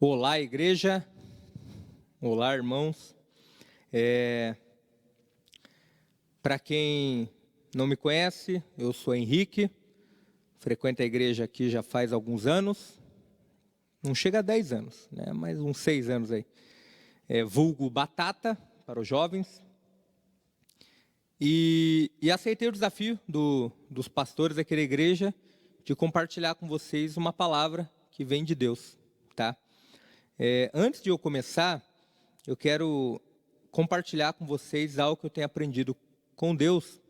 Olá, igreja. Olá, irmãos. Para quem não me conhece, eu sou Henrique, frequento a igreja aqui já faz alguns anos, não chega a 10 anos, né? Mas uns 6 anos aí. Vulgo Batata para os jovens. E aceitei o desafio dos pastores daquela igreja de compartilhar com vocês uma palavra que vem de Deus, tá? Antes de eu começar, eu quero compartilhar com vocês algo que eu tenho aprendido com Deus,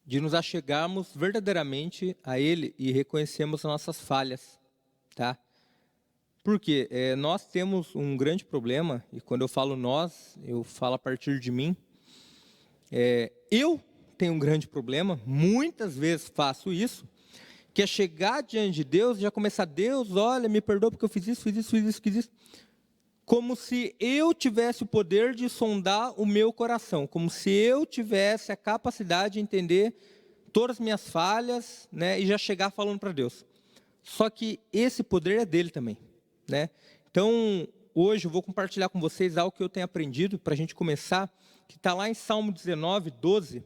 de nos achegarmos verdadeiramente a Ele e reconhecermos as nossas falhas, tá? Porque nós temos um grande problema, e quando eu falo nós, eu falo a partir de mim. Eu tenho um grande problema, muitas vezes faço isso, que é chegar diante de Deus e já começar, Deus, olha, me perdoa porque eu fiz isso, fiz isso. Como se eu tivesse o poder de sondar o meu coração, como se eu tivesse a capacidade de entender todas as minhas falhas, né, e já chegar falando para Deus. Só que esse poder é dele também, né? Então, hoje eu vou compartilhar com vocês algo que eu tenho aprendido para a gente começar, que está lá em Salmo 19, 12.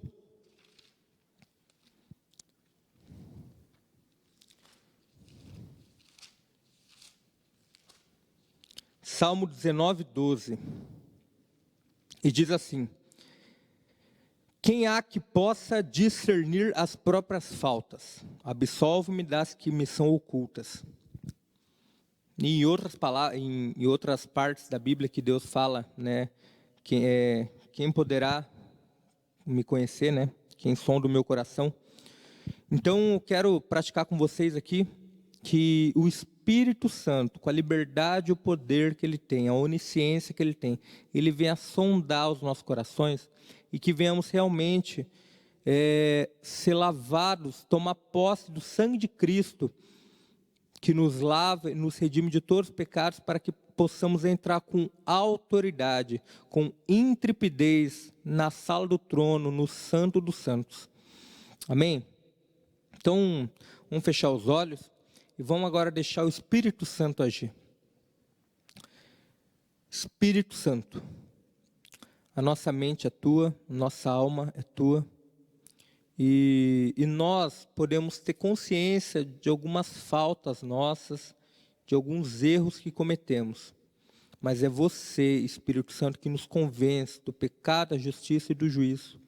Salmo 19, 12. E diz assim: quem há que possa discernir as próprias faltas? Absolve-me das que me são ocultas. E em outras palavras, em outras partes da Bíblia que Deus fala, né? Quem poderá me conhecer, né? Quem sonda o meu coração. Então, eu quero praticar com vocês aqui que o Espírito Santo, com a liberdade e o poder que Ele tem, a onisciência que Ele tem, Ele venha sondar os nossos corações e que venhamos realmente ser lavados, tomar posse do sangue de Cristo, que nos lava e nos redime de todos os pecados, para que possamos entrar com autoridade, com intrepidez na sala do trono, no Santo dos Santos. Amém? Então, vamos fechar os olhos e vamos agora deixar o Espírito Santo agir. Espírito Santo, a nossa mente é tua, nossa alma é tua, e nós podemos ter consciência de algumas faltas nossas, de alguns erros que cometemos, mas é você, Espírito Santo, que nos convence do pecado, da justiça e do juízo.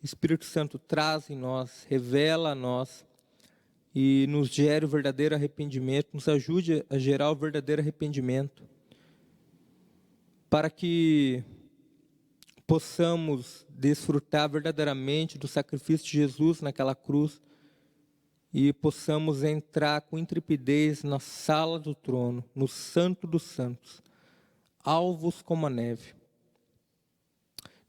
Espírito Santo, traz em nós, revela a nós e nos gere o verdadeiro arrependimento, nos ajude a gerar o verdadeiro arrependimento, para que possamos desfrutar verdadeiramente do sacrifício de Jesus naquela cruz e possamos entrar com intrepidez na sala do trono, no Santo dos Santos, alvos como a neve.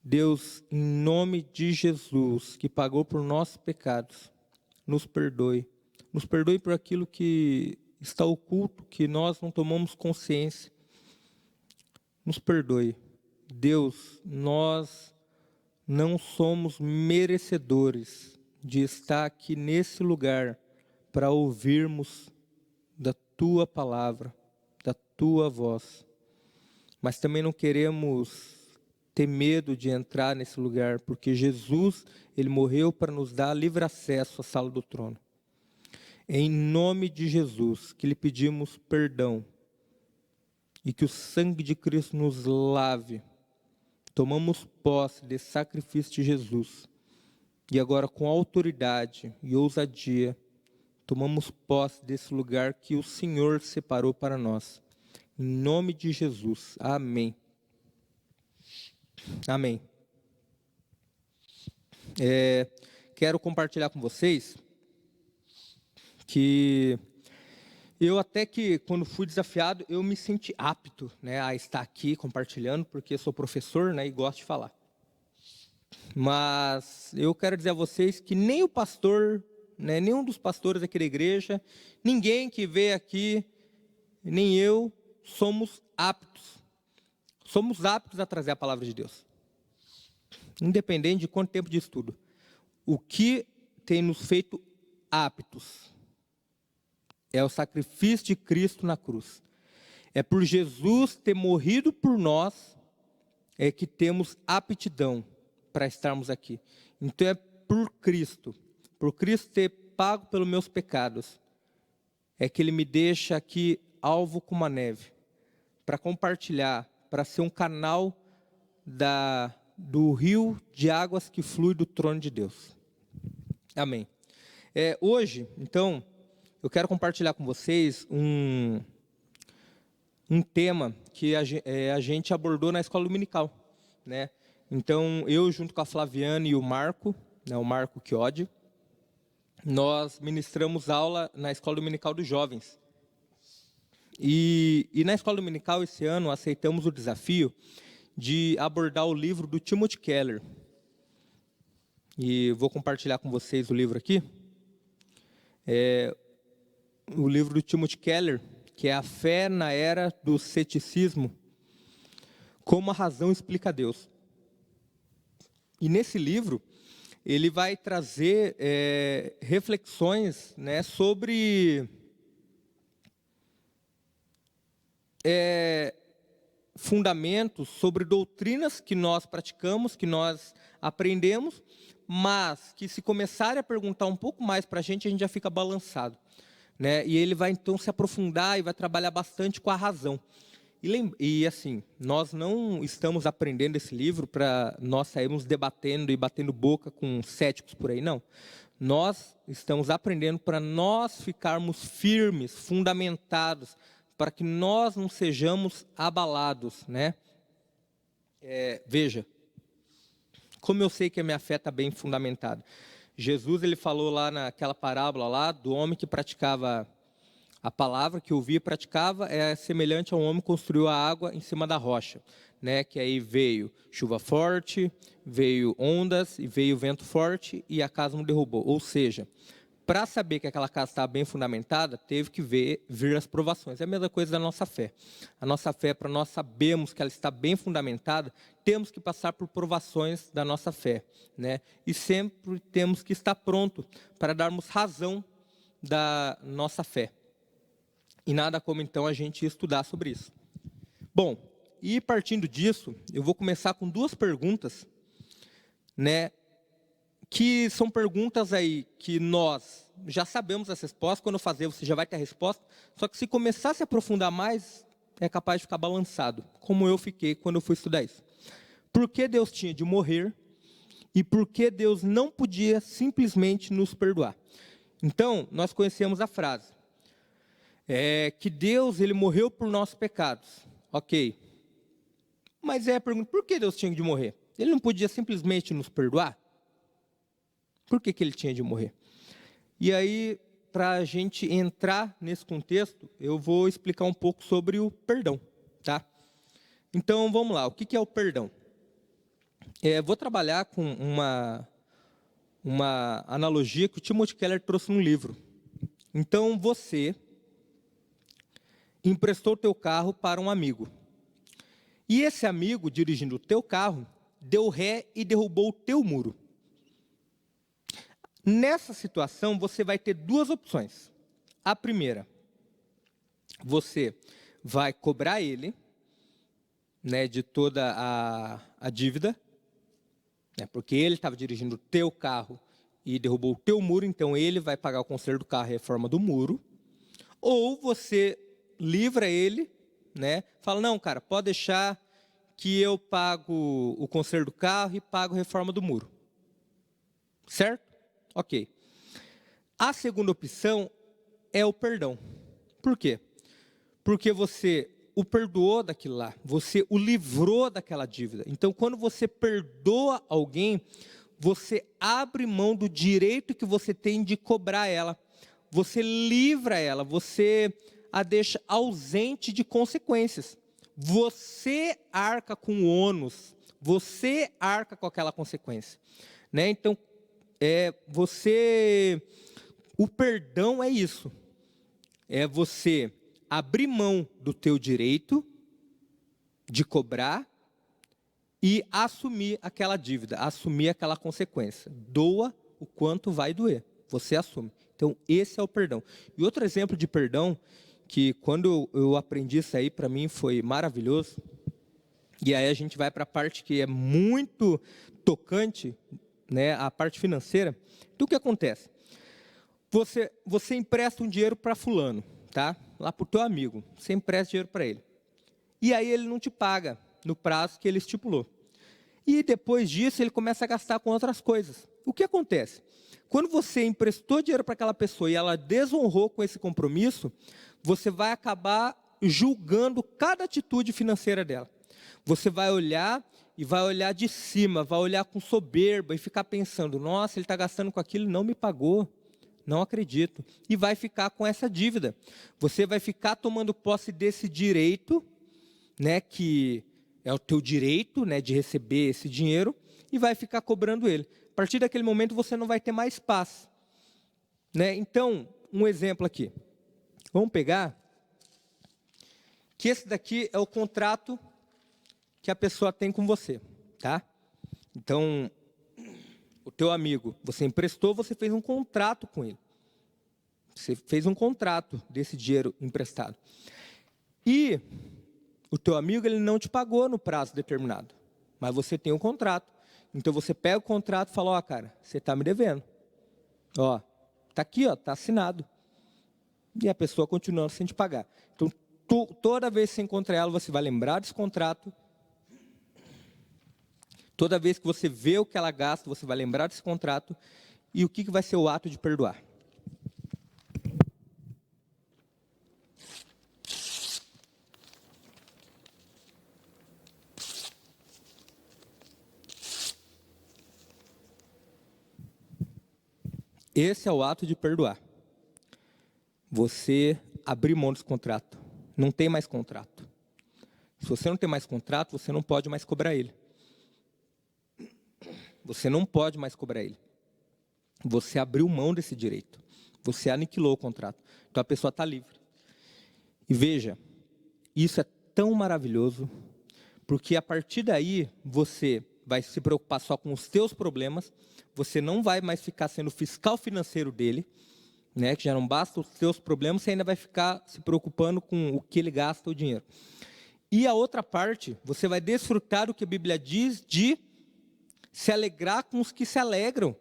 Deus, em nome de Jesus, que pagou por nossos pecados, nos perdoe. Nos perdoe por aquilo que está oculto, que nós não tomamos consciência. Nos perdoe. Deus, nós não somos merecedores de estar aqui nesse lugar para ouvirmos da Tua palavra, da Tua voz. Mas também não queremos ter medo de entrar nesse lugar, porque Jesus, Ele morreu para nos dar livre acesso à sala do trono. Em nome de Jesus, que lhe pedimos perdão e que o sangue de Cristo nos lave. Tomamos posse desse sacrifício de Jesus e agora, com autoridade e ousadia, tomamos posse desse lugar que o Senhor separou para nós. Em nome de Jesus. Amém. Amém. Quero compartilhar com vocês que eu até que, quando fui desafiado, eu me senti apto, né, a estar aqui compartilhando, porque sou professor, né, e gosto de falar. Mas eu quero dizer a vocês que nem o pastor, né, nenhum dos pastores aqui da igreja, ninguém que veio aqui, nem eu, somos aptos. Somos aptos a trazer a palavra de Deus, independente de quanto tempo de estudo. O que tem nos feito aptos é o sacrifício de Cristo na cruz. É por Jesus ter morrido por nós é que temos aptidão para estarmos aqui. Então é por Cristo ter pago pelos meus pecados, é que Ele me deixa aqui alvo como a neve, para compartilhar, para ser um canal do rio de águas que flui do trono de Deus. Amém. Hoje, então, eu quero compartilhar com vocês um tema que a gente abordou na escola dominical, né? Então, eu junto com a Flaviane e o Marco, né, o Marco Chiodi, nós ministramos aula na escola dominical dos jovens. E na escola dominical, esse ano, aceitamos o desafio de abordar o livro do Timothy Keller. E vou compartilhar com vocês o livro aqui. O livro do Timothy Keller, que é A Fé na Era do Ceticismo, como a razão explica Deus. E nesse livro, ele vai trazer reflexões, né, sobre fundamentos, sobre doutrinas que nós praticamos, que nós aprendemos, mas que se começarem a perguntar um pouco mais para a gente já fica balançado, né? E ele vai então se aprofundar e vai trabalhar bastante com a razão. E assim, nós não estamos aprendendo esse livro para nós sairmos debatendo e batendo boca com céticos por aí, não. Nós estamos aprendendo para nós ficarmos firmes, fundamentados, para que nós não sejamos abalados, né? Veja, como eu sei que a minha fé está bem fundamentada. Jesus, ele falou lá naquela parábola lá, do homem que praticava a palavra, que ouvia e praticava, é semelhante a um homem que construiu a água em cima da rocha, né? Que aí veio chuva forte, veio ondas, e veio vento forte, e a casa não derrubou. Ou seja, para saber que aquela casa estava bem fundamentada, teve que vir as provações. É a mesma coisa da nossa fé. A nossa fé, para nós sabermos que ela está bem fundamentada, temos que passar por provações da nossa fé, né? E sempre temos que estar pronto para darmos razão da nossa fé. E nada como então a gente estudar sobre isso. Bom, e partindo disso, eu vou começar com duas perguntas, né? Que são perguntas aí que nós já sabemos as respostas, quando eu fazer você já vai ter a resposta, só que se começar a se aprofundar mais, é capaz de ficar balançado, como eu fiquei quando eu fui estudar isso. Por que Deus tinha de morrer e por que Deus não podia simplesmente nos perdoar? Então, nós conhecemos a frase, que Deus ele morreu por nossos pecados, ok. Mas a pergunta, por que Deus tinha de morrer? Ele não podia simplesmente nos perdoar? Por que ele tinha de morrer? E aí, para a gente entrar nesse contexto, eu vou explicar um pouco sobre o perdão, tá? Então, vamos lá, o que é o perdão? Vou trabalhar com uma analogia que o Timothy Keller trouxe no livro. Então, você emprestou o teu carro para um amigo. E esse amigo, dirigindo o teu carro, deu ré e derrubou o teu muro. Nessa situação, você vai ter duas opções. A primeira, você vai cobrar ele, né, de toda a dívida, né, porque ele estava dirigindo o teu carro e derrubou o teu muro, então ele vai pagar o conserto do carro e a reforma do muro. Ou você livra ele, né, fala, não, cara, pode deixar que eu pago o conserto do carro e pago a reforma do muro. Certo? Ok. A segunda opção é o perdão. Por quê? Porque você o perdoou daquilo lá, você o livrou daquela dívida. Então, quando você perdoa alguém, você abre mão do direito que você tem de cobrar ela. Você livra ela, você a deixa ausente de consequências. Você arca com o ônus, você arca com aquela consequência, né? Então, o perdão é isso, é você abrir mão do teu direito de cobrar e assumir aquela dívida, assumir aquela consequência. Doa o quanto vai doer, você assume. Então, esse é o perdão. E outro exemplo de perdão que quando eu aprendi isso aí, para mim foi maravilhoso. E aí a gente vai para a parte que é muito tocante, né, a parte financeira. Então o que acontece? Você empresta um dinheiro para fulano, tá? Lá para o teu amigo, você empresta dinheiro para ele. E aí ele não te paga no prazo que ele estipulou. E depois disso ele começa a gastar com outras coisas. O que acontece? Quando você emprestou dinheiro para aquela pessoa e ela desonrou com esse compromisso, você vai acabar julgando cada atitude financeira dela. Você vai olhar e vai olhar de cima, vai olhar com soberba e ficar pensando, nossa, ele está gastando com aquilo e não me pagou. Não acredito. E vai ficar com essa dívida. Você vai ficar tomando posse desse direito, né, que é o teu direito, né, de receber esse dinheiro, e vai ficar cobrando ele. A partir daquele momento você não vai ter mais paz, né? Então, um exemplo aqui. Vamos pegar que esse daqui é o contrato que a pessoa tem com você, tá? Então, o teu amigo, você emprestou, você fez um contrato com ele. Você fez um contrato desse dinheiro emprestado. E o teu amigo, ele não te pagou no prazo determinado, mas você tem um contrato. Então você pega o contrato e fala, ó, cara, você está me devendo. Ó, tá aqui, ó, tá assinado. E a pessoa continua sem te pagar. Então, toda vez que você encontrar ela, você vai lembrar desse contrato. Toda vez que você vê o que ela gasta, você vai lembrar desse contrato. E o que vai ser o ato de perdoar? Esse é o ato de perdoar. Você abrir mão desse contrato. Não tem mais contrato. Se você não tem mais contrato, você não pode mais cobrar ele. Você não pode mais cobrar ele. Você abriu mão desse direito. Você aniquilou o contrato. Então a pessoa está livre. E veja, isso é tão maravilhoso, porque a partir daí você vai se preocupar só com os teus problemas, você não vai mais ficar sendo fiscal financeiro dele, né, que já não basta os teus problemas, você ainda vai ficar se preocupando com o que ele gasta o dinheiro. E a outra parte, você vai desfrutar do que a Bíblia diz de se alegrar com os que se alegram.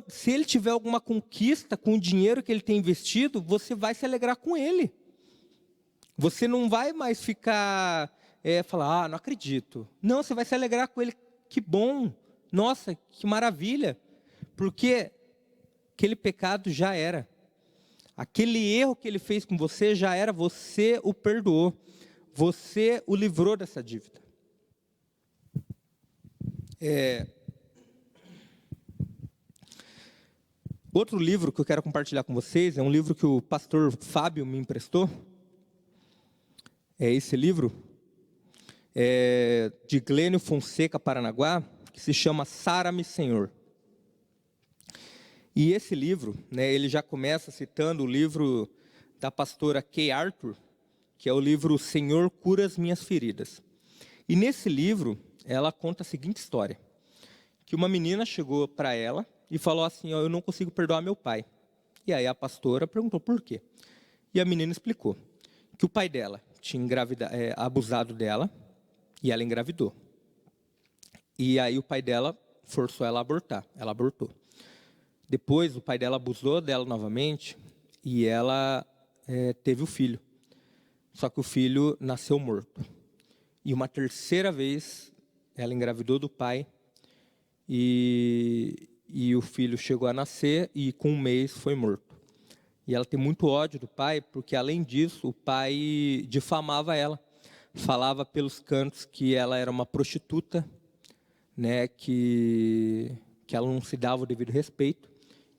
Se ele tiver alguma conquista com o dinheiro que ele tem investido, você vai se alegrar com ele. Você não vai mais ficar, falar, não acredito. Não, você vai se alegrar com ele. Que bom, nossa, que maravilha. Porque aquele pecado já era. Aquele erro que ele fez com você já era, você o perdoou. Você o livrou dessa dívida. Outro livro que eu quero compartilhar com vocês é um livro que o pastor Fábio me emprestou. É esse livro, de Glênio Fonseca Paranaguá, que se chama Sara-me, Senhor. E esse livro, né, ele já começa citando o livro da pastora Kay Arthur, que é o livro Senhor, Cura as Minhas Feridas. E nesse livro, ela conta a seguinte história, que uma menina chegou para ela e falou assim, ó, eu não consigo perdoar meu pai. E aí a pastora perguntou por quê. E a menina explicou que o pai dela tinha abusado dela e ela engravidou. E aí o pai dela forçou ela a abortar, ela abortou. Depois o pai dela abusou dela novamente e ela teve o filho. Só que o filho nasceu morto. E uma terceira vez ela engravidou do pai e o filho chegou a nascer e com um mês foi morto. E ela tem muito ódio do pai, porque além disso, o pai difamava ela. Falava pelos cantos que ela era uma prostituta, né, que ela não se dava o devido respeito.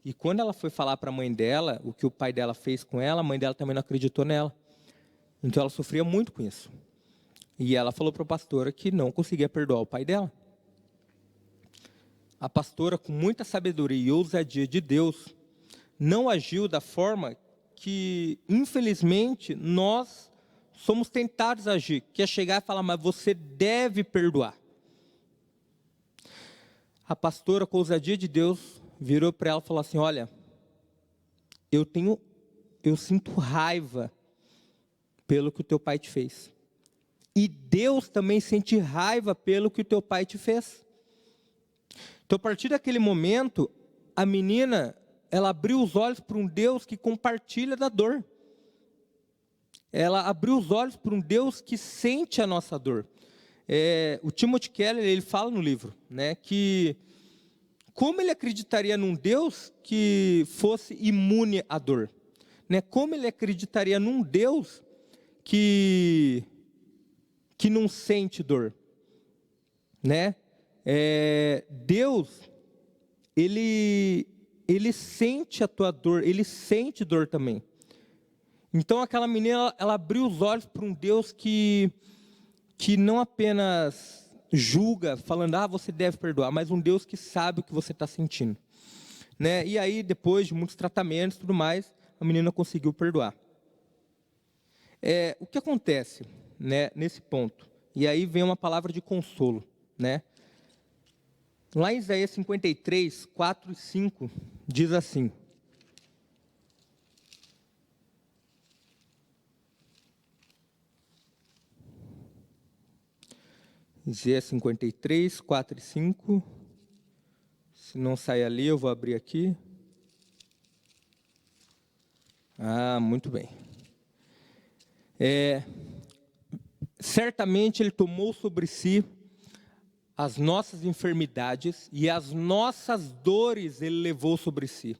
E quando ela foi falar para a mãe dela, o que o pai dela fez com ela, a mãe dela também não acreditou nela. Então ela sofria muito com isso. E ela falou para a pastora que não conseguia perdoar o pai dela. A pastora, com muita sabedoria e ousadia de Deus, não agiu da forma que, infelizmente, nós somos tentados a agir, que é chegar e falar, mas você deve perdoar. A pastora, com a ousadia de Deus, virou para ela e falou assim, olha, eu eu sinto raiva pelo que o teu pai te fez. E Deus também sente raiva pelo que o teu pai te fez. Então, a partir daquele momento, a menina, ela abriu os olhos para um Deus que compartilha da dor. Ela abriu os olhos para um Deus que sente a nossa dor. O Timothy Keller, ele fala no livro, né, que como ele acreditaria num Deus que fosse imune à dor? Né? Como ele acreditaria num Deus que não sente dor? Né? Deus, ele sente a tua dor, ele sente dor também. Então aquela menina, ela abriu os olhos para um Deus que não apenas julga, falando, você deve perdoar, mas um Deus que sabe o que você está sentindo. Né? E aí, depois de muitos tratamentos e tudo mais, a menina conseguiu perdoar. O que acontece, né, nesse ponto? E aí vem uma palavra de consolo. Né? Lá em Isaías 53, 4 e 5, diz assim: Isaías 53, 4 e 5. Se não sair ali, eu vou abrir aqui. Muito bem. Certamente Ele tomou sobre si as nossas enfermidades e as nossas dores Ele levou sobre si.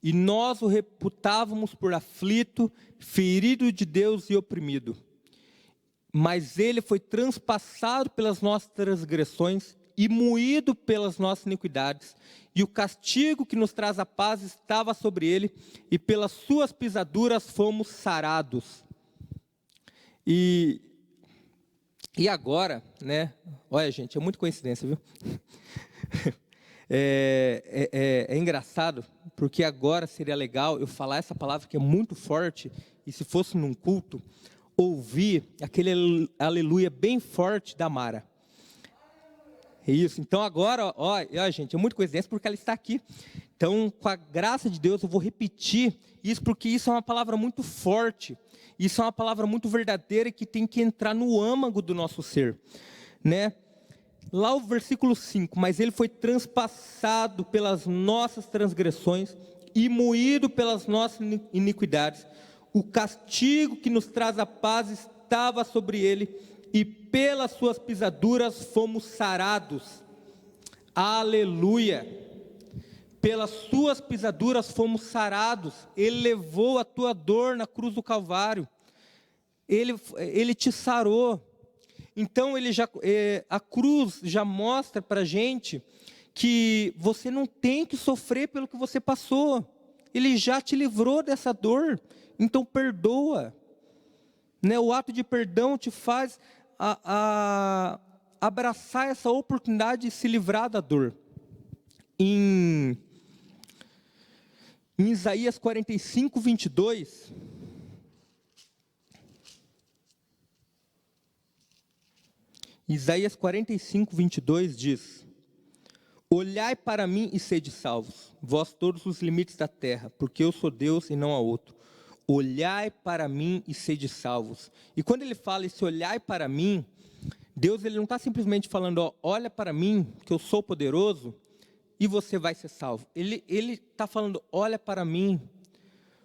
E nós o reputávamos por aflito, ferido de Deus e oprimido. Mas Ele foi transpassado pelas nossas transgressões e moído pelas nossas iniquidades. E o castigo que nos traz a paz estava sobre Ele, e pelas suas pisaduras fomos sarados. E agora, né? Olha, gente, é muita coincidência, viu? É engraçado, porque agora seria legal eu falar essa palavra que é muito forte, e se fosse num culto, ouvir aquele aleluia bem forte da Mara. Isso, então agora, gente, é muito coincidência porque ela está aqui. Então, com a graça de Deus, eu vou repetir isso, porque isso é uma palavra muito forte. Isso é uma palavra muito verdadeira que tem que entrar no âmago do nosso ser. Né? Lá o versículo 5, mas ele foi transpassado pelas nossas transgressões e moído pelas nossas iniquidades. O castigo que nos traz a paz estava sobre ele, e pelas suas pisaduras fomos sarados. Aleluia! Pelas suas pisaduras fomos sarados. Ele levou a tua dor na cruz do Calvário. Ele te sarou. Então a cruz já mostra para a gente que você não tem que sofrer pelo que você passou. Ele já te livrou dessa dor. Então perdoa. Né? O ato de perdão te faz abraçar essa oportunidade de se livrar da dor. Em Isaías 45, 22, Isaías 45, 22 diz: Olhai para mim e sede salvos, vós todos os limites da terra, porque eu sou Deus e não há outro. Olhai para mim e sede salvos. E quando ele fala esse olhai para mim, Deus ele não está simplesmente falando, olha para mim, que eu sou poderoso, e você vai ser salvo. Ele está falando, olha para mim,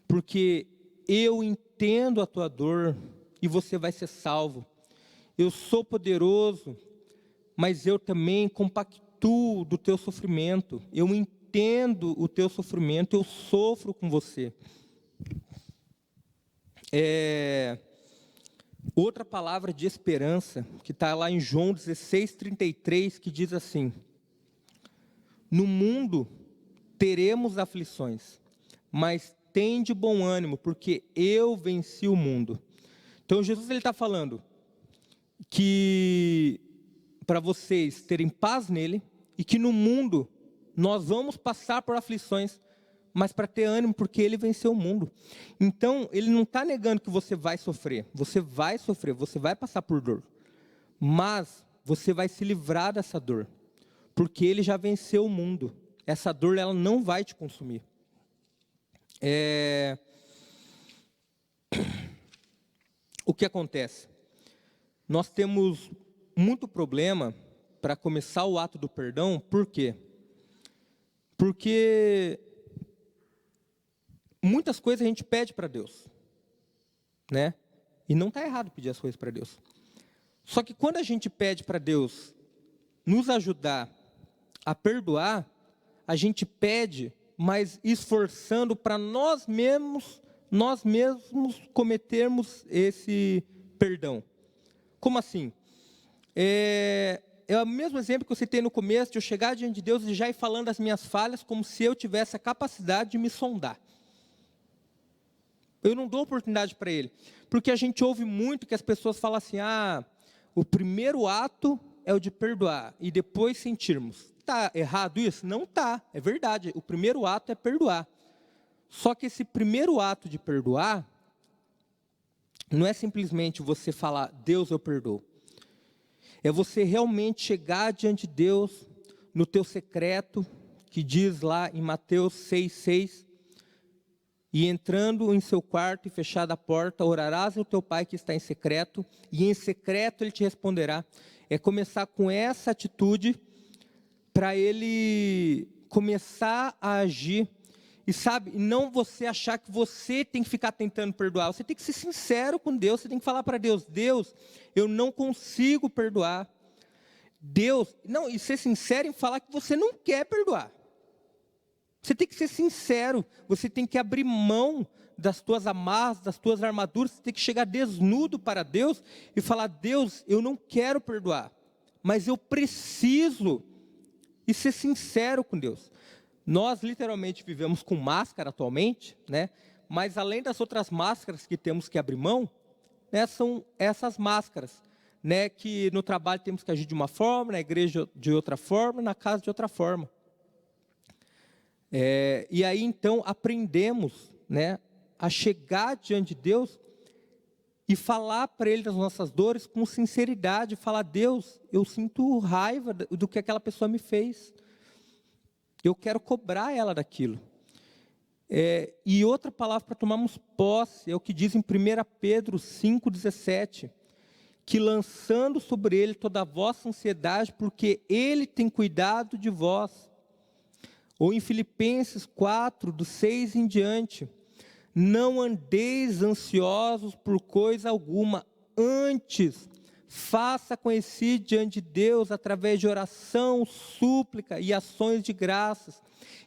porque eu entendo a tua dor, e você vai ser salvo. Eu sou poderoso, mas eu também compactuo do teu sofrimento. Eu entendo o teu sofrimento, eu sofro com você. Outra palavra de esperança, que está lá em João 16, 33, que diz assim: No mundo teremos aflições, mas tem de bom ânimo, porque eu venci o mundo. Então Jesus está falando que para vocês terem paz nele, e que no mundo nós vamos passar por aflições, mas para ter ânimo, porque ele venceu o mundo. Então, ele não está negando que você vai sofrer. Você vai sofrer, você vai passar por dor. Mas você vai se livrar dessa dor, porque ele já venceu o mundo. Essa dor, ela não vai te consumir. o que acontece? Nós temos muito problema para começar o ato do perdão, por quê? Porque muitas coisas a gente pede para Deus, né? E não está errado pedir as coisas para Deus. Só que quando a gente pede para Deus nos ajudar a perdoar, a gente pede, mas esforçando para nós mesmos cometermos esse perdão. Como assim? É o mesmo exemplo que eu citei no começo, de eu chegar diante de Deus e já ir falando as minhas falhas, como se eu tivesse a capacidade de me sondar. Eu não dou oportunidade para Ele. Porque a gente ouve muito que as pessoas falam assim, o primeiro ato é o de perdoar, e depois sentirmos. Está errado isso? Não está, é verdade. O primeiro ato é perdoar. Só que esse primeiro ato de perdoar, não é simplesmente você falar, Deus, eu perdoo. É você realmente chegar diante de Deus, no teu secreto, que diz lá em Mateus 6,6, e entrando em seu quarto e fechada a porta, orarás ao teu pai que está em secreto, e em secreto ele te responderá. É começar com essa atitude, para ele começar a agir. E sabe, não você achar que você tem que ficar tentando perdoar. Você tem que ser sincero com Deus, você tem que falar para Deus, Deus, eu não consigo perdoar. Deus, não, e ser sincero em falar que você não quer perdoar. Você tem que ser sincero, você tem que abrir mão das tuas amarras, das tuas armaduras, você tem que chegar desnudo para Deus e falar, Deus, eu não quero perdoar, mas eu preciso, e ser sincero com Deus. Nós literalmente vivemos com máscara atualmente, né? Mas além das outras máscaras que temos que abrir mão, né, são essas máscaras, né, que no trabalho temos que agir de uma forma, na igreja de outra forma, na casa de outra forma. E aí então aprendemos, né, a chegar diante de Deus e falar para Ele das nossas dores com sinceridade, falar, Deus, eu sinto raiva do que aquela pessoa me fez, eu quero cobrar ela daquilo. E outra palavra para tomarmos posse, é o que diz em 1 Pedro 5,17, que lançando sobre Ele toda a vossa ansiedade, porque Ele tem cuidado de vós. Ou em Filipenses 4, do 6 em diante, não andeis ansiosos por coisa alguma, antes faça conhecido diante de Deus através de oração, súplica e ações de graças,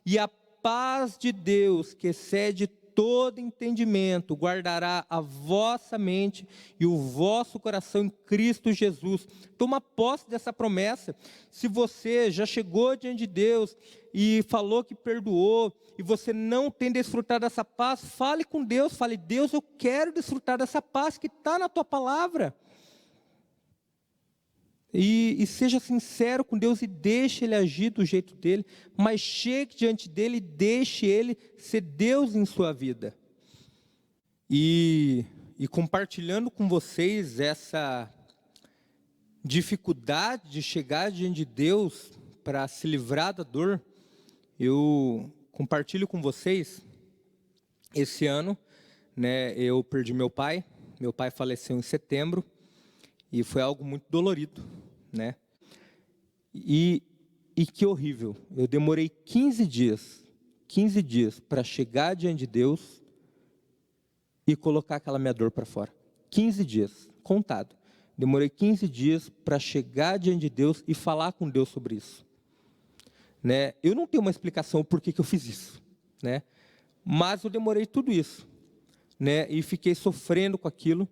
e a paz de Deus, que excede todo entendimento, guardará a vossa mente e o vosso coração em Cristo Jesus. Toma posse dessa promessa. Se você já chegou diante de Deus e falou que perdoou, e você não tem desfrutado dessa paz, fale com Deus, fale, Deus, eu quero desfrutar dessa paz que está na tua palavra. E seja sincero com Deus e deixe Ele agir do jeito dEle, mas chegue diante dEle e deixe Ele ser Deus em sua vida. E compartilhando com vocês essa dificuldade de chegar diante de Deus para se livrar da dor, eu compartilho com vocês, esse ano, né, eu perdi meu pai faleceu em setembro, e foi algo muito dolorido, né? E que horrível, eu demorei 15 dias para chegar diante de Deus e colocar aquela minha dor para fora. 15 dias, contado. Demorei 15 dias para chegar diante de Deus e falar com Deus sobre isso. Né? Eu não tenho uma explicação por que eu fiz isso, né? Mas eu demorei tudo isso, né? E fiquei sofrendo com aquilo,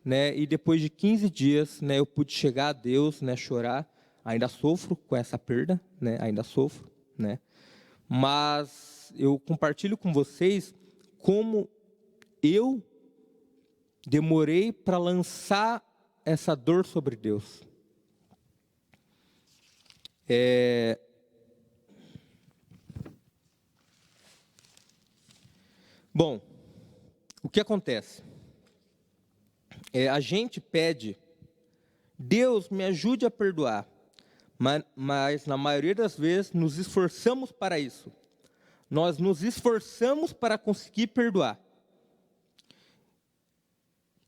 né? E depois de 15 dias, né, eu pude chegar a Deus, né, chorar. Ainda sofro com essa perda, né? Ainda sofro, né? Mas eu compartilho com vocês como eu demorei para lançar essa dor sobre Deus. Bom, o que acontece? A gente pede, Deus me ajude a perdoar, mas na maioria das vezes nos esforçamos para isso. Nós nos esforçamos para conseguir perdoar.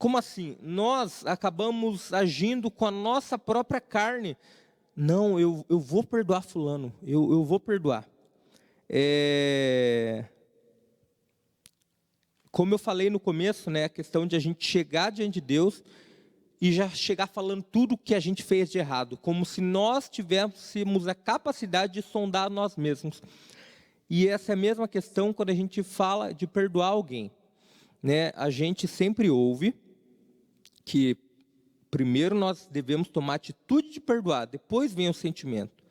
como assim? Nós acabamos agindo com a nossa própria carne. Não, eu vou perdoar fulano, eu vou perdoar. Como eu falei no começo, né, a questão de a gente chegar diante de Deus e já chegar falando tudo o que a gente fez de errado, como se nós tivéssemos a capacidade de sondar nós mesmos. E essa é a mesma questão quando a gente fala de perdoar alguém, né? A gente sempre ouve que primeiro nós devemos tomar a atitude de perdoar, depois vem o sentimento.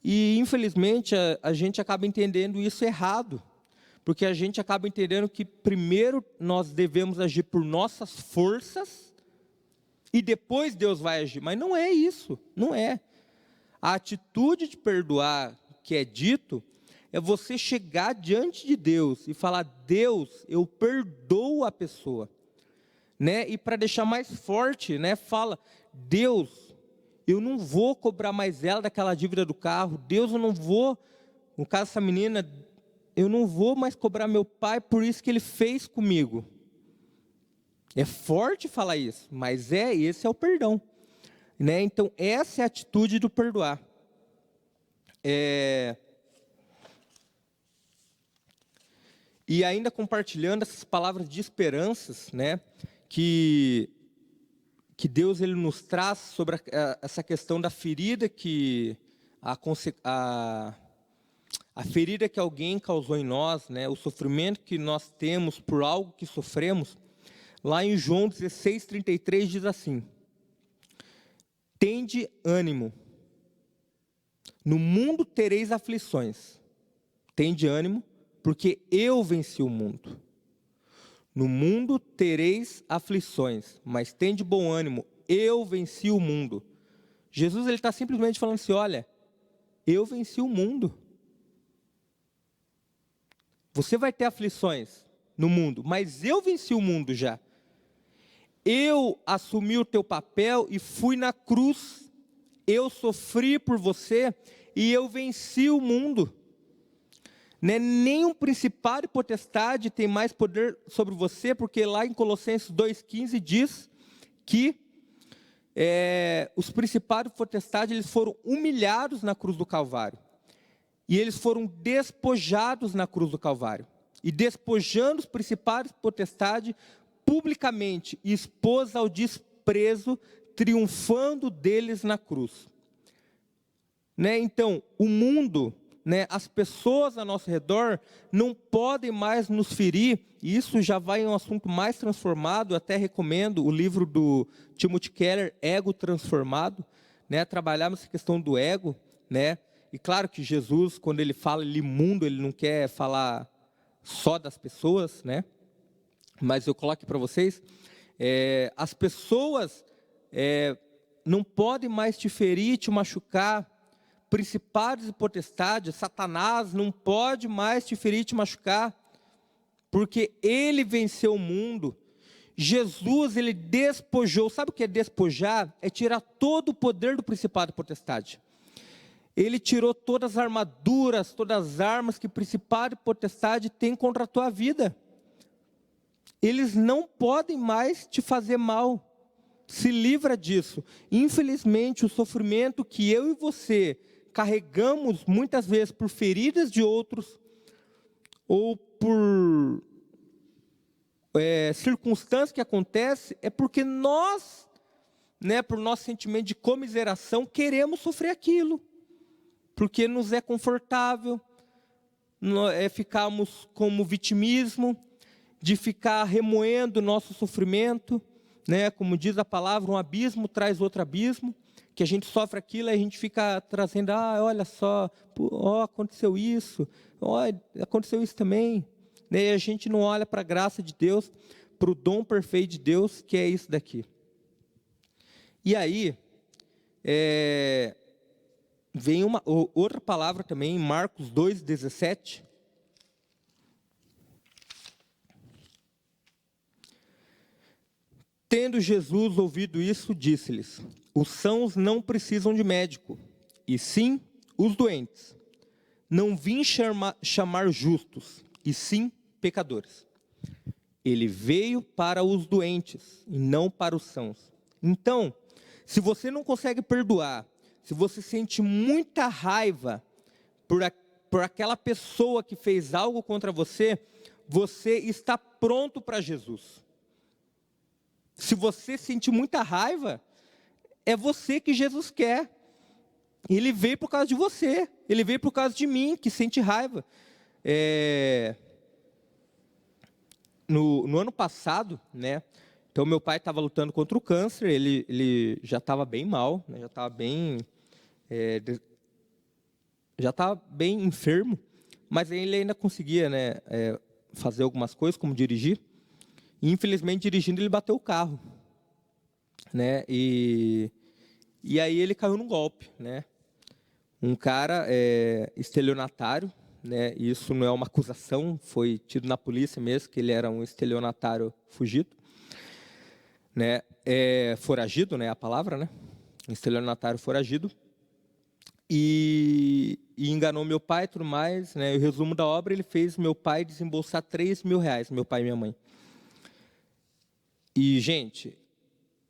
E infelizmente a gente acaba entendendo isso errado, porque a gente acaba entendendo que primeiro nós devemos agir por nossas forças e depois Deus vai agir. Mas não é isso, não é. A atitude de perdoar que é dito é você chegar diante de Deus e falar: Deus, eu perdoo a pessoa, né? E para deixar mais forte, né? Fala: Deus, eu não vou cobrar mais ela daquela dívida do carro. Deus, eu não vou, no caso dessa menina, eu não vou mais cobrar meu pai por isso que ele fez comigo. É forte falar isso, mas esse é o perdão, né? Então essa é a atitude do perdoar. E ainda compartilhando essas palavras de esperanças, né, que Deus ele nos traz sobre essa questão da ferida a ferida que alguém causou em nós, né, o sofrimento que nós temos por algo que sofremos. Lá em João 16:33 diz assim: tende ânimo, no mundo tereis aflições, tende ânimo, porque eu venci o mundo. No mundo tereis aflições, mas tende bom ânimo, eu venci o mundo. Jesus ele está simplesmente falando assim: olha, eu venci o mundo. Você vai ter aflições no mundo, mas eu venci o mundo já. Eu assumi o teu papel e fui na cruz. Eu sofri por você e eu venci o mundo. Né? Nenhum principado e potestade tem mais poder sobre você, porque lá em Colossenses 2,15 diz que os principados e potestades eles foram humilhados na cruz do Calvário. E eles foram despojados na cruz do Calvário. E despojando os principados e potestades, publicamente expôs ao desprezo, triunfando deles na cruz. Né? Então, o mundo, né, as pessoas ao nosso redor não podem mais nos ferir, e isso já vai em um assunto mais transformado. Eu até recomendo o livro do Timothy Keller, Ego Transformado, né, trabalharmos essa questão do ego, né, e claro que Jesus, quando ele fala imundo, ele não quer falar só das pessoas, né, mas eu coloco para vocês, as pessoas não podem mais te ferir, te machucar. Principados e potestades, Satanás não pode mais te ferir, te machucar, porque ele venceu o mundo. Jesus, ele despojou. Sabe o que é despojar? É tirar todo o poder do principado e potestade. Ele tirou todas as armaduras, todas as armas que principado e potestade tem contra a tua vida. Eles não podem mais te fazer mal. Se livra disso. Infelizmente, o sofrimento que eu e você carregamos muitas vezes por feridas de outros, ou por circunstâncias que acontecem, é porque nós, né, por nosso sentimento de comiseração, queremos sofrer aquilo, porque nos é confortável, ficarmos como vitimismo, de ficar remoendo o nosso sofrimento, né, como diz a palavra, um abismo traz outro abismo, que a gente sofre aquilo e a gente fica trazendo: olha só, aconteceu isso, aconteceu isso também. E a gente não olha para a graça de Deus, para o dom perfeito de Deus, que é isso daqui. E aí, vem outra palavra também, em Marcos 2,17. Tendo Jesus ouvido isso, disse-lhes: os sãos não precisam de médico, e sim os doentes. Não vim chamar justos, e sim pecadores. Ele veio para os doentes e não para os sãos. Então, se você não consegue perdoar, se você sente muita raiva por aquela pessoa que fez algo contra você, você está pronto para Jesus. Se você sente muita raiva, é você que Jesus quer. Ele veio por causa de você. Ele veio por causa de mim, que sente raiva. No ano passado, né? Então, meu pai estava lutando contra o câncer. Ele já estava bem mal, né, já estava bem enfermo. Mas ele ainda conseguia, né, fazer algumas coisas, como dirigir. E, infelizmente, dirigindo, ele bateu o carro, né? E aí ele caiu num golpe, né? Um cara estelionatário, né? Isso não é uma acusação, foi tido na polícia mesmo que ele era um estelionatário fugido, né? Foragido, né? A palavra, né? Um estelionatário foragido. E enganou meu pai e tudo mais, né? O resumo da obra, ele fez meu pai desembolsar R$ 3.000, meu pai e minha mãe. E, gente,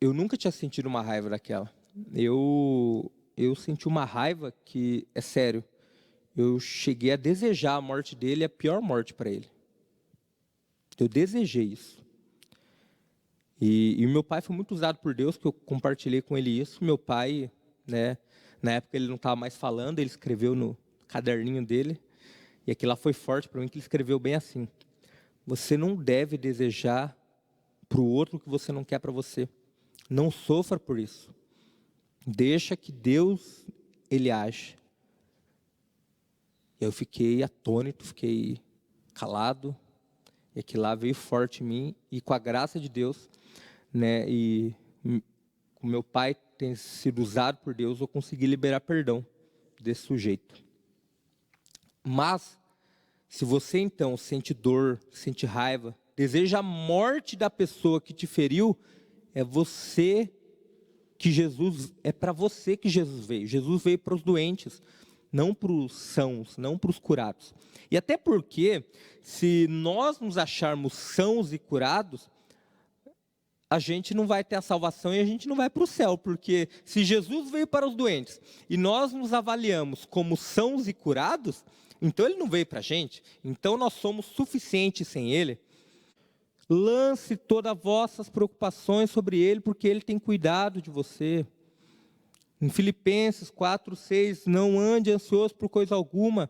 eu nunca tinha sentido uma raiva daquela. Eu senti uma raiva que, é sério, eu cheguei a desejar a morte dele, a pior morte para ele. Eu desejei isso. E meu pai foi muito usado por Deus, que eu compartilhei com ele isso. Meu pai, né, na época ele não estava mais falando, ele escreveu no caderninho dele, e aquilo lá foi forte para mim, que ele escreveu bem assim: você não deve desejar para o outro o que você não quer para você. Não sofra por isso. Deixa que Deus, ele age. Eu fiquei atônito, fiquei calado, e aquilo lá veio forte em mim, e com a graça de Deus, né, e o meu pai tem sido usado por Deus, eu consegui liberar perdão desse sujeito. Mas, se você então sente dor, sente raiva, deseja a morte da pessoa que te feriu, é para você que Jesus veio. Jesus veio para os doentes, não para os sãos, não para os curados. E até porque, se nós nos acharmos sãos e curados, a gente não vai ter a salvação e a gente não vai para o céu, porque se Jesus veio para os doentes e nós nos avaliamos como sãos e curados, então ele não veio para a gente, então nós somos suficientes sem ele. Lance todas as vossas preocupações sobre ele, porque ele tem cuidado de você. Em Filipenses 4:6, não ande ansioso por coisa alguma,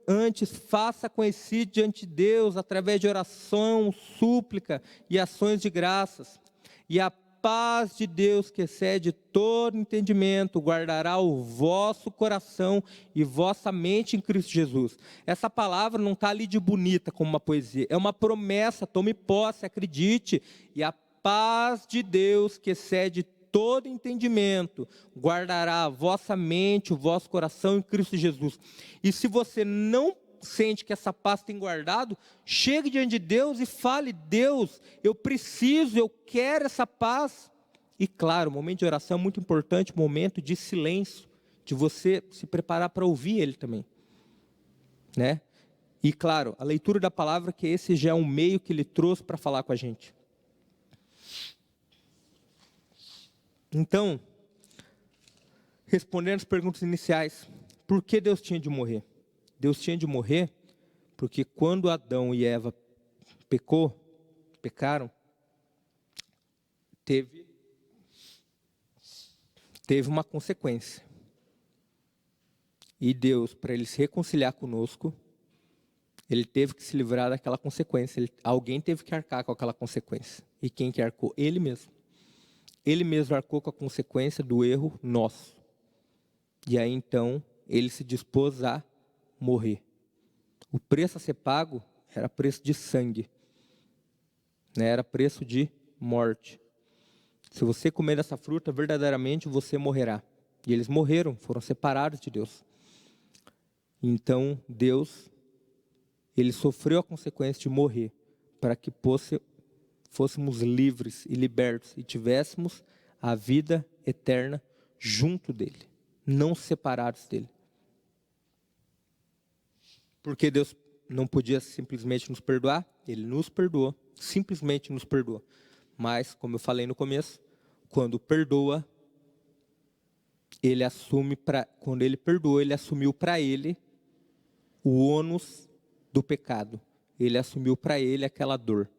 antes faça conhecido diante de Deus, através de oração, súplica e ações de graças. E a paz de Deus, que excede todo entendimento, guardará o vosso coração e vossa mente em Cristo Jesus. Essa palavra não está ali de bonita como uma poesia, é uma promessa, tome posse, acredite. E a paz de Deus, que excede todo entendimento, guardará a vossa mente, o vosso coração em Cristo Jesus. E se você não sente que essa paz tem guardado, chegue diante de Deus e fale: Deus, eu preciso, eu quero essa paz. E claro, o momento de oração é muito importante, momento de silêncio, de você se preparar para ouvir Ele também, né? E claro, a leitura da palavra, que esse já é um meio que Ele trouxe para falar com a gente. Então, respondendo as perguntas iniciais, por que Deus tinha de morrer? Deus tinha de morrer porque quando Adão e Eva pecaram, teve uma consequência. E Deus, para ele se reconciliar conosco, ele teve que se livrar daquela consequência. Alguém teve que arcar com aquela consequência. E quem que arcou? Ele mesmo. Ele mesmo arcou com a consequência do erro nosso. E aí então, ele se dispôs a morrer. O preço a ser pago era preço de sangue, né? Era preço de morte. Se você comer dessa fruta, verdadeiramente você morrerá. E eles morreram, foram separados de Deus. Então, Deus, ele sofreu a consequência de morrer, para que fôssemos livres e libertos e tivéssemos a vida eterna junto dele, não separados dele. Porque Deus não podia simplesmente nos perdoar, ele nos perdoou, simplesmente nos perdoou. Mas, como eu falei no começo, quando perdoa, quando ele perdoou, ele assumiu para ele o ônus do pecado. Ele assumiu para ele aquela dor.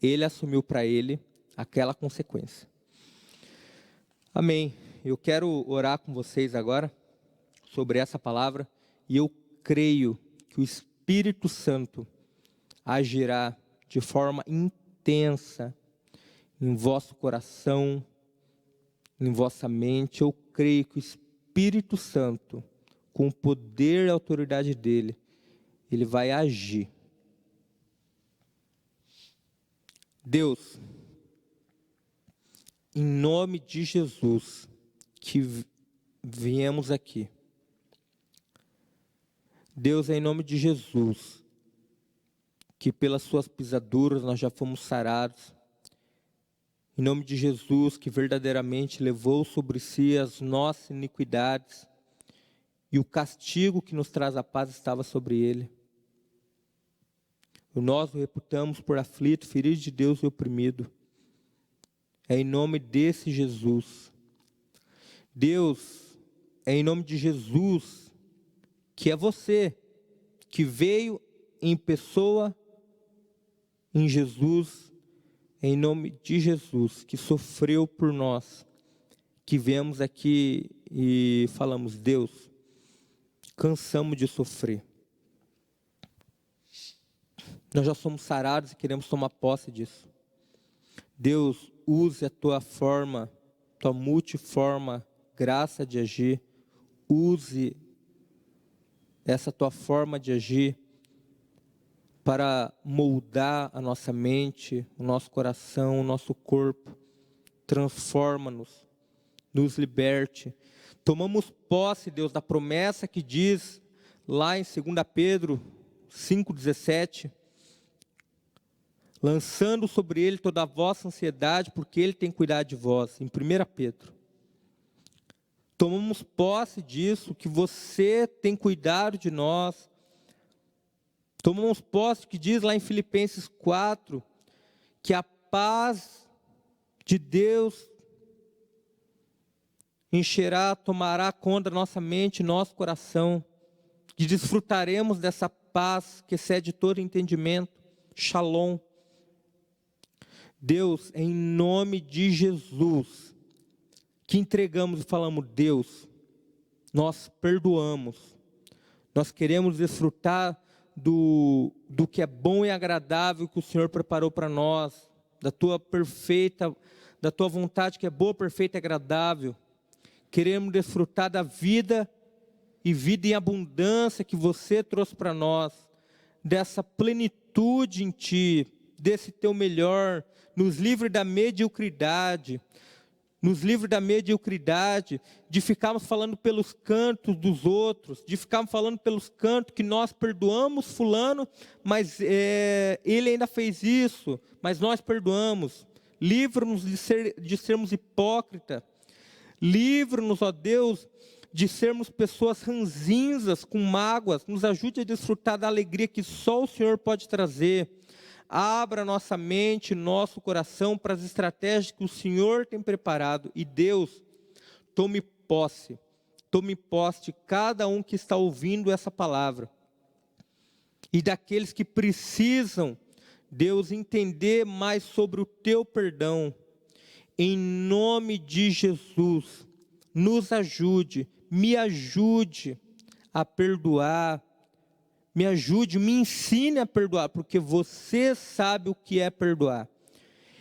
Ele assumiu para ele aquela consequência. Amém. Eu quero orar com vocês agora sobre essa palavra e eu creio que o Espírito Santo agirá de forma intensa em vosso coração, em vossa mente. Eu creio que o Espírito Santo, com o poder e a autoridade dele, ele vai agir. Deus, em nome de Jesus, que viemos aqui. Deus, é em nome de Jesus, que pelas suas pisaduras nós já fomos sarados. Em nome de Jesus, que verdadeiramente levou sobre si as nossas iniquidades, e o castigo que nos traz a paz estava sobre ele. Nós o reputamos por aflito, ferido de Deus e oprimido. É em nome desse Jesus. Deus, é em nome de Jesus, que é você, que veio em pessoa, em Jesus, é em nome de Jesus, que sofreu por nós, que viemos aqui e falamos: Deus, cansamos de sofrer. Nós já somos sarados e queremos tomar posse disso. Deus, use a tua forma, tua multiforme graça de agir. Use essa tua forma de agir para moldar a nossa mente, o nosso coração, o nosso corpo. Transforma-nos, nos liberte. Tomamos posse, Deus, da promessa que diz lá em 2 Pedro 5,17, lançando sobre ele toda a vossa ansiedade, porque ele tem cuidado de vós, em 1 Pedro. Tomamos posse disso, que você tem cuidado de nós. Tomamos posse que diz lá em Filipenses 4, que a paz de Deus encherá, tomará conta da nossa mente e nosso coração, que desfrutaremos dessa paz que excede todo entendimento, shalom. Deus, em nome de Jesus, que entregamos e falamos: Deus, nós perdoamos, nós queremos desfrutar do que é bom e agradável que o Senhor preparou para nós, da tua vontade que é boa, perfeita e agradável. Queremos desfrutar da vida e vida em abundância que você trouxe para nós, dessa plenitude em ti, desse teu melhor. Nos livre da mediocridade, de ficarmos falando pelos cantos dos outros, de ficarmos falando pelos cantos que nós perdoamos fulano, mas ele ainda fez isso, mas nós perdoamos. Livra-nos de sermos hipócritas, livra-nos, ó Deus, de sermos pessoas ranzinzas, com mágoas. Nos ajude a desfrutar da alegria que só o Senhor pode trazer. Abra nossa mente, nosso coração para as estratégias que o Senhor tem preparado. E Deus, tome posse de cada um que está ouvindo essa palavra. E daqueles que precisam, Deus, entender mais sobre o teu perdão. Em nome de Jesus, nos ajude, me ajude a perdoar. Me ajude, me ensine a perdoar, porque você sabe o que é perdoar.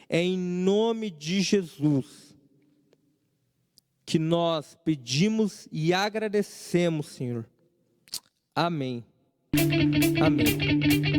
É em nome de Jesus que nós pedimos e agradecemos, Senhor. Amém. Amém.